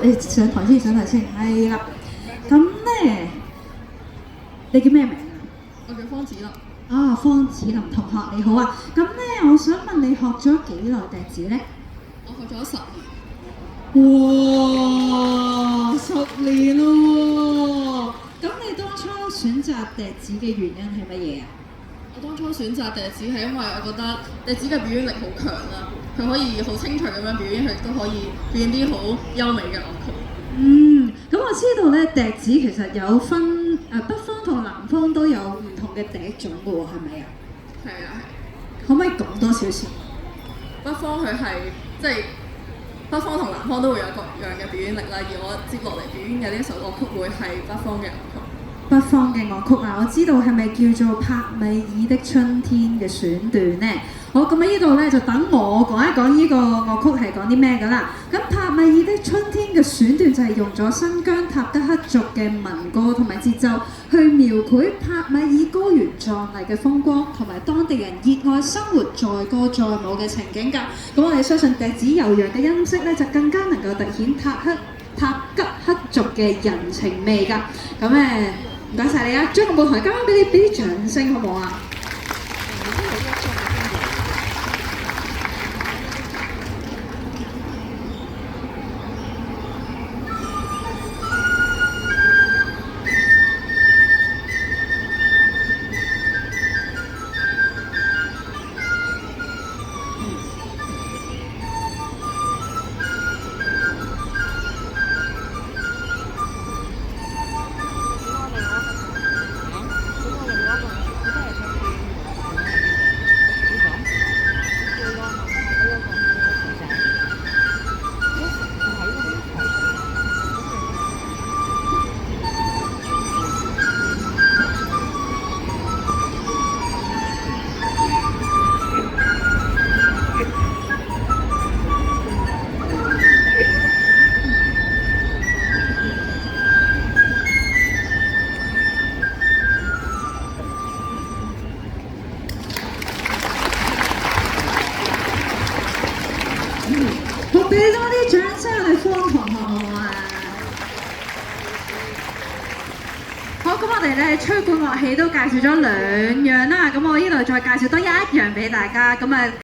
你上台先，上台先，係啦。咁咧，你叫咩名啊？我叫方子林，啊，方子林同學你好啊。咁咧，我想問你學咗幾耐笛子咧？我學咗10年。哇，10年咯喎！咁你當初選擇笛子嘅原因係乜嘢啊？我當初選擇笛子係因為我覺得笛子嘅表演力好強啦，佢可以好清脆咁樣表演，佢亦都可以表演啲好優美嘅樂曲。咁我知道咧，笛子其實有分北方同南方都有唔同嘅笛種嘅喎，係咪啊？係啊係。可唔可以講多少少？北方佢係即係北方同南方都會有各樣嘅表演力啦，而我接落嚟表演嘅呢一首樂曲會係北方嘅樂曲。北方嘅樂曲啊，我知道係咪叫做帕米爾的春天嘅選段呢？好，咁喺呢度咧就等我講一講呢個樂曲係講啲咩㗎啦。咁帕米爾的春天嘅選段就係用咗新疆塔德克族嘅民歌同埋節奏，去描繪帕米爾高原壯麗嘅風光，同埋當地人熱愛生活、載歌載舞嘅情景㗎。咁我哋相信笛子悠揚嘅音色咧，就更加能夠突顯塔吉克族嘅人情味㗎。咁唔該晒你啊！將個舞台交翻俾你，俾啲掌聲好唔好啊？我俾多啲掌聲我哋方同學好唔好啊？好，咁我哋咧吹管樂器都介紹咗2樣啦，咁我呢度再介紹多一樣俾大家，咁